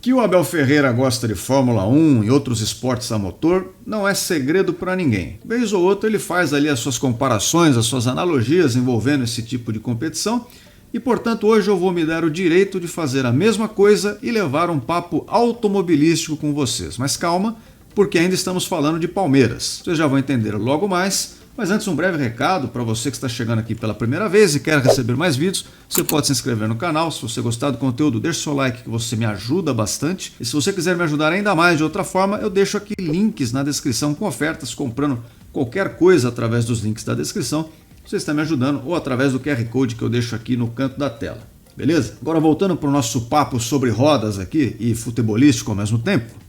Que o Abel Ferreira gosta de Fórmula 1 e outros esportes a motor não é segredo para ninguém. Vez ou outra ele faz ali as suas comparações, as suas analogias envolvendo esse tipo de competição e, portanto, hoje eu vou me dar o direito de fazer a mesma coisa e levar um papo automobilístico com vocês. Mas calma, porque ainda estamos falando de Palmeiras. Vocês já vão entender logo mais. Mas antes um breve recado para você que está chegando aqui pela primeira vez e quer receber mais vídeos, você pode se inscrever no canal. Se você gostar do conteúdo, deixe seu like que você me ajuda bastante. E se você quiser me ajudar ainda mais de outra forma, eu deixo aqui links na descrição com ofertas, comprando qualquer coisa através dos links da descrição. Você está me ajudando ou através do QR Code que eu deixo aqui no canto da tela. Beleza? Agora voltando para o nosso papo sobre rodas aqui e futebolístico ao mesmo tempo.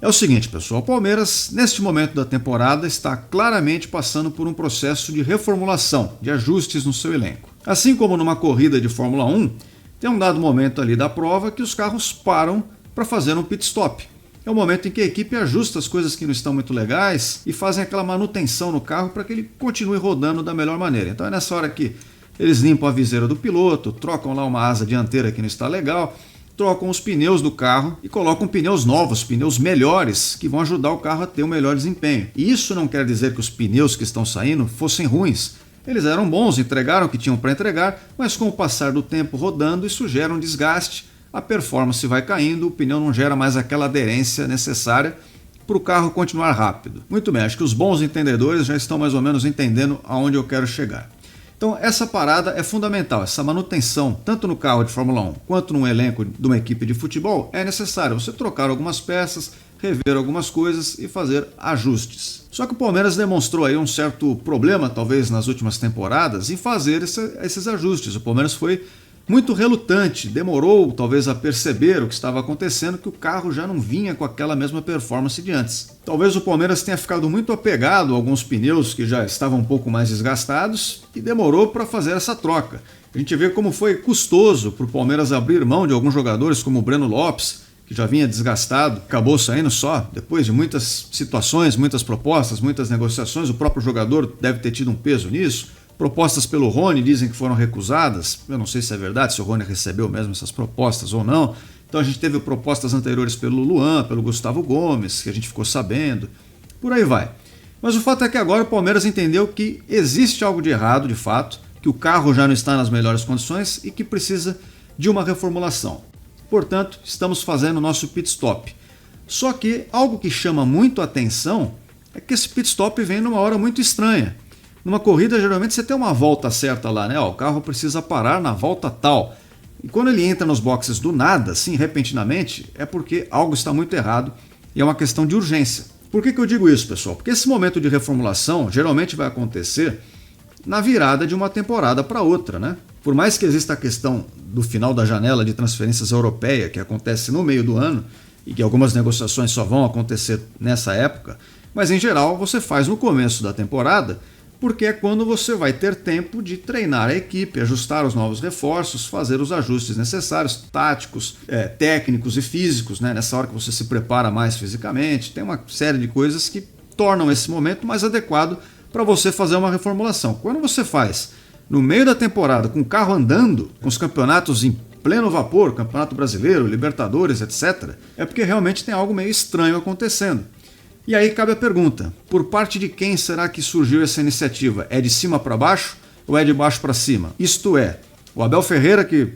É o seguinte, pessoal, o Palmeiras, neste momento da temporada, está claramente passando por um processo de reformulação, de ajustes no seu elenco. Assim como numa corrida de Fórmula 1, tem um dado momento ali da prova que os carros param para fazer um pit stop. É o momento em que a equipe ajusta as coisas que não estão muito legais e fazem aquela manutenção no carro para que ele continue rodando da melhor maneira. Então é nessa hora que eles limpam a viseira do piloto, trocam lá uma asa dianteira que não está legal, trocam os pneus do carro e colocam pneus novos, pneus melhores, que vão ajudar o carro a ter um melhor desempenho. E isso não quer dizer que os pneus que estão saindo fossem ruins. Eles eram bons, entregaram o que tinham para entregar, mas com o passar do tempo rodando, isso gera um desgaste, a performance vai caindo, o pneu não gera mais aquela aderência necessária para o carro continuar rápido. Muito bem, acho que os bons entendedores já estão mais ou menos entendendo aonde eu quero chegar. Então essa parada é fundamental, essa manutenção, tanto no carro de Fórmula 1 quanto num elenco de uma equipe de futebol, é necessário você trocar algumas peças, rever algumas coisas e fazer ajustes. Só que o Palmeiras demonstrou aí um certo problema, talvez nas últimas temporadas, em fazer esses ajustes. O Palmeiras foi muito relutante, demorou talvez a perceber o que estava acontecendo, que o carro já não vinha com aquela mesma performance de antes. Talvez o Palmeiras tenha ficado muito apegado a alguns pneus que já estavam um pouco mais desgastados e demorou para fazer essa troca. A gente vê como foi custoso para o Palmeiras abrir mão de alguns jogadores como o Breno Lopes, que já vinha desgastado, acabou saindo só depois de muitas situações, muitas propostas, muitas negociações. O próprio jogador deve ter tido um peso nisso. Propostas pelo Rony dizem que foram recusadas. Eu não sei se é verdade, se o Rony recebeu mesmo essas propostas ou não. Então a gente teve propostas anteriores pelo Luan, pelo Gustavo Gomes, que a gente ficou sabendo. Por aí vai. Mas o fato é que agora o Palmeiras entendeu que existe algo de errado, de fato, que o carro já não está nas melhores condições e que precisa de uma reformulação. Portanto, estamos fazendo o nosso pit stop. Só que algo que chama muito a atenção é que esse pit stop vem numa hora muito estranha. Numa corrida, geralmente você tem uma volta certa lá, né? O carro precisa parar na volta tal. E quando ele entra nos boxes do nada, assim, repentinamente, é porque algo está muito errado e é uma questão de urgência. Por que eu digo isso, pessoal? Porque esse momento de reformulação geralmente vai acontecer na virada de uma temporada para outra, né? Por mais que exista a questão do final da janela de transferências europeia, que acontece no meio do ano, e que algumas negociações só vão acontecer nessa época, mas em geral você faz no começo da temporada, porque é quando você vai ter tempo de treinar a equipe, ajustar os novos reforços, fazer os ajustes necessários, táticos, técnicos e físicos, né? Nessa hora que você se prepara mais fisicamente, tem uma série de coisas que tornam esse momento mais adequado para você fazer uma reformulação. Quando você faz no meio da temporada, com o carro andando, com os campeonatos em pleno vapor, Campeonato Brasileiro, Libertadores, etc., é porque realmente tem algo meio estranho acontecendo. E aí cabe a pergunta, por parte de quem será que surgiu essa iniciativa? É de cima para baixo ou é de baixo para cima? Isto é, o Abel Ferreira, que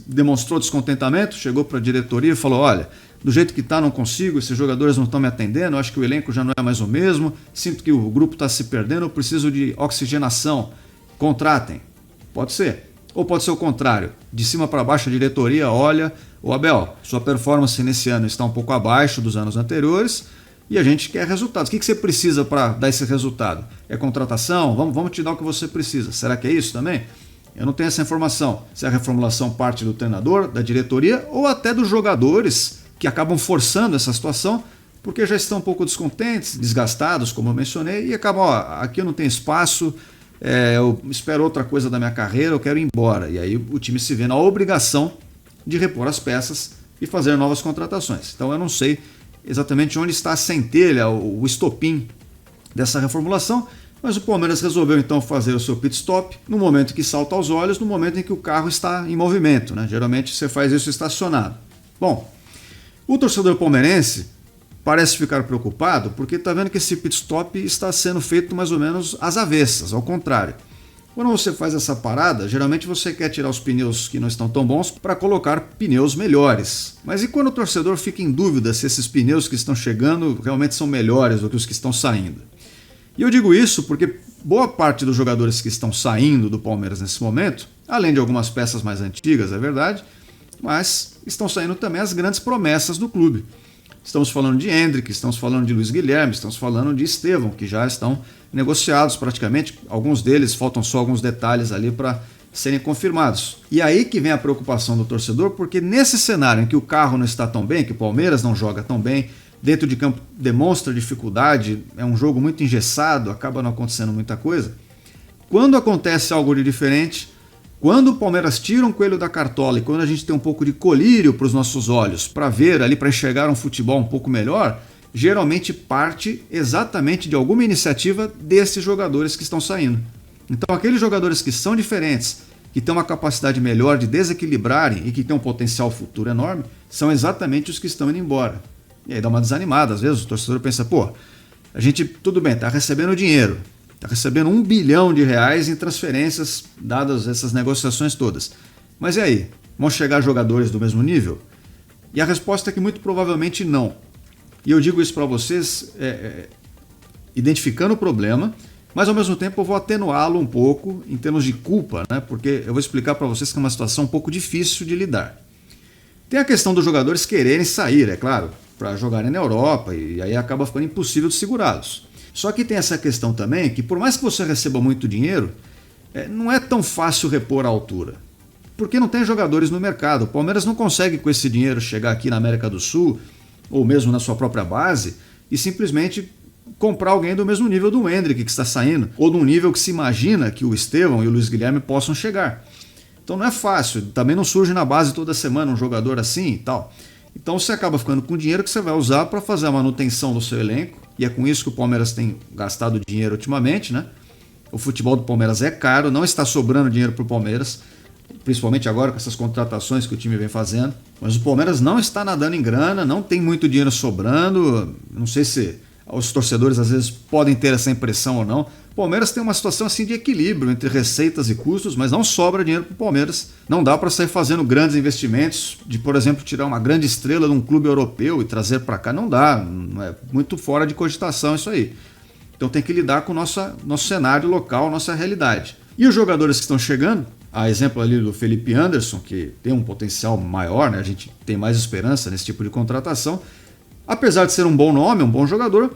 demonstrou descontentamento, chegou para a diretoria e falou, olha, do jeito que está não consigo, esses jogadores não estão me atendendo, acho que o elenco já não é mais o mesmo, sinto que o grupo está se perdendo, eu preciso de oxigenação, contratem. Pode ser. Ou pode ser o contrário, de cima para baixo a diretoria olha, ô Abel, sua performance nesse ano está um pouco abaixo dos anos anteriores, e a gente quer resultados. O que você precisa para dar esse resultado? É contratação? Vamos te dar o que você precisa. Será que é isso também? Eu não tenho essa informação. Se a reformulação parte do treinador, da diretoria ou até dos jogadores que acabam forçando essa situação porque já estão um pouco descontentes, desgastados, como eu mencionei, e acabam, aqui eu não tenho espaço, eu espero outra coisa da minha carreira, eu quero ir embora. E aí o time se vê na obrigação de repor as peças e fazer novas contratações. Então eu não sei exatamente onde está a centelha, o estopim dessa reformulação, mas o Palmeiras resolveu então fazer o seu pit stop no momento que salta aos olhos, no momento em que o carro está em movimento, né? Geralmente você faz isso estacionado. Bom, O torcedor palmeirense parece ficar preocupado porque está vendo que esse pit stop está sendo feito mais ou menos às avessas, ao contrário. Quando você faz essa parada, geralmente você quer tirar os pneus que não estão tão bons para colocar pneus melhores. Mas e quando o torcedor fica em dúvida se esses pneus que estão chegando realmente são melhores do que os que estão saindo? E eu digo isso porque boa parte dos jogadores que estão saindo do Palmeiras nesse momento, além de algumas peças mais antigas, é verdade, mas estão saindo também as grandes promessas do clube. Estamos falando de Endrick, estamos falando de Luiz Guilherme, estamos falando de Estevão, que já estão negociados praticamente. Alguns deles, faltam só alguns detalhes ali para serem confirmados. E aí que vem a preocupação do torcedor, porque nesse cenário em que o carro não está tão bem, que o Palmeiras não joga tão bem, dentro de campo demonstra dificuldade, é um jogo muito engessado, acaba não acontecendo muita coisa. Quando acontece algo de diferente, quando o Palmeiras tira um coelho da cartola e quando a gente tem um pouco de colírio para os nossos olhos, para ver ali, para enxergar um futebol um pouco melhor, geralmente parte exatamente de alguma iniciativa desses jogadores que estão saindo. Então aqueles jogadores que são diferentes, que têm uma capacidade melhor de desequilibrarem e que têm um potencial futuro enorme, são exatamente os que estão indo embora. E aí dá uma desanimada, às vezes o torcedor pensa, pô, a gente, tudo bem, está recebendo dinheiro, está recebendo R$1 bilhão em transferências, dadas essas negociações todas. Mas e aí? Vão chegar jogadores do mesmo nível? E a resposta é que muito provavelmente não. E eu digo isso para vocês identificando o problema, mas ao mesmo tempo eu vou atenuá-lo um pouco em termos de culpa, né? Porque eu vou explicar para vocês que é uma situação um pouco difícil de lidar. Tem a questão dos jogadores quererem sair, é claro, para jogarem na Europa, e aí acaba ficando impossível de segurá-los. Só que tem essa questão também que por mais que você receba muito dinheiro, não é tão fácil repor a altura. Porque não tem jogadores no mercado. O Palmeiras não consegue com esse dinheiro chegar aqui na América do Sul, ou mesmo na sua própria base, e simplesmente comprar alguém do mesmo nível do Endrick que está saindo, ou de um nível que se imagina que o Estevão e o Luiz Guilherme possam chegar. Então não é fácil, também não surge na base toda semana um jogador assim e tal. Então você acaba ficando com dinheiro que você vai usar para fazer a manutenção do seu elenco, e é com isso que o Palmeiras tem gastado dinheiro ultimamente, né? O futebol do Palmeiras é caro, não está sobrando dinheiro para o Palmeiras, principalmente agora com essas contratações que o time vem fazendo. Mas o Palmeiras não está nadando em grana, não tem muito dinheiro sobrando. Não sei se os torcedores às vezes podem ter essa impressão ou não. O Palmeiras tem uma situação assim de equilíbrio entre receitas e custos, mas não sobra dinheiro para o Palmeiras. Não dá para sair fazendo grandes investimentos, de, por exemplo, tirar uma grande estrela de um clube europeu e trazer para cá. Não dá, é muito fora de cogitação isso aí. Então tem que lidar com o nosso cenário local, nossa realidade. E os jogadores que estão chegando, a exemplo ali do Felipe Anderson, que tem um potencial maior, né? A gente tem mais esperança nesse tipo de contratação. Apesar de ser um bom nome, um bom jogador,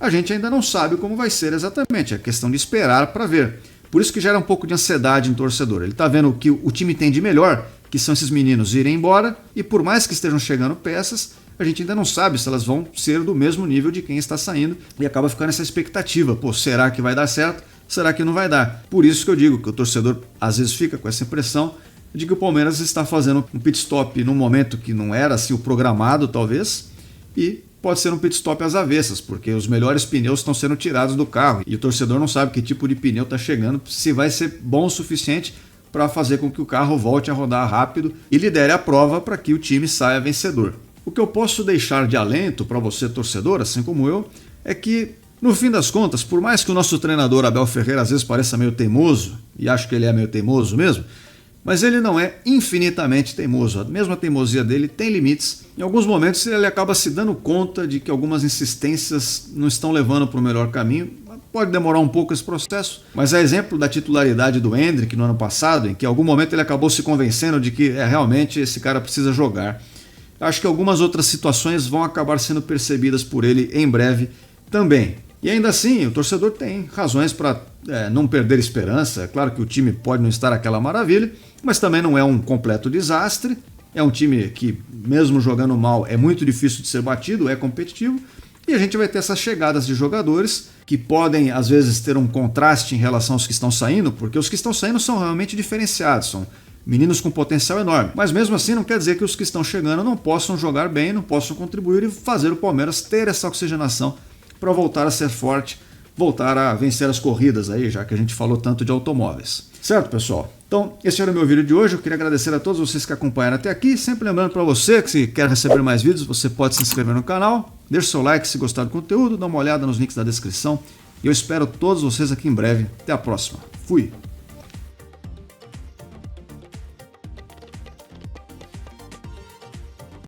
a gente ainda não sabe como vai ser exatamente. É questão de esperar para ver. Por isso que gera um pouco de ansiedade em torcedor. Ele está vendo o que o time tem de melhor, que são esses meninos irem embora, e por mais que estejam chegando peças, a gente ainda não sabe se elas vão ser do mesmo nível de quem está saindo, e acaba ficando essa expectativa. Pô, será que vai dar certo? Será que não vai dar? Por isso que eu digo que o torcedor às vezes fica com essa impressão de que o Palmeiras está fazendo um pit stop num momento que não era assim o programado, talvez, e pode ser um pit stop às avessas, porque os melhores pneus estão sendo tirados do carro e o torcedor não sabe que tipo de pneu está chegando, se vai ser bom o suficiente para fazer com que o carro volte a rodar rápido e lidere a prova para que o time saia vencedor. O que eu posso deixar de alento para você, torcedor, assim como eu, é que, no fim das contas, por mais que o nosso treinador Abel Ferreira às vezes pareça meio teimoso, e acho que ele é meio teimoso mesmo, mas ele não é infinitamente teimoso. A mesma teimosia dele tem limites. Em alguns momentos ele acaba se dando conta de que algumas insistências não estão levando para o melhor caminho. Pode demorar um pouco esse processo, mas é exemplo da titularidade do Endrick no ano passado, em que em algum momento ele acabou se convencendo de que realmente esse cara precisa jogar. Acho que algumas outras situações vão acabar sendo percebidas por ele em breve também. E ainda assim, o torcedor tem razões para não perder esperança. É claro que o time pode não estar aquela maravilha, mas também não é um completo desastre. É um time que, mesmo jogando mal, é muito difícil de ser batido, é competitivo. E a gente vai ter essas chegadas de jogadores que podem, às vezes, ter um contraste em relação aos que estão saindo, porque os que estão saindo são realmente diferenciados, são meninos com potencial enorme. Mas mesmo assim não quer dizer que os que estão chegando não possam jogar bem, não possam contribuir e fazer o Palmeiras ter essa oxigenação para voltar a ser forte, voltar a vencer as corridas aí, já que a gente falou tanto de automóveis. Certo, pessoal? Então, esse era o meu vídeo de hoje. Eu queria agradecer a todos vocês que acompanharam até aqui. Sempre lembrando para você que, se quer receber mais vídeos, você pode se inscrever no canal, deixe seu like se gostar do conteúdo, dá uma olhada nos links da descrição. E eu espero todos vocês aqui em breve. Até a próxima. Fui!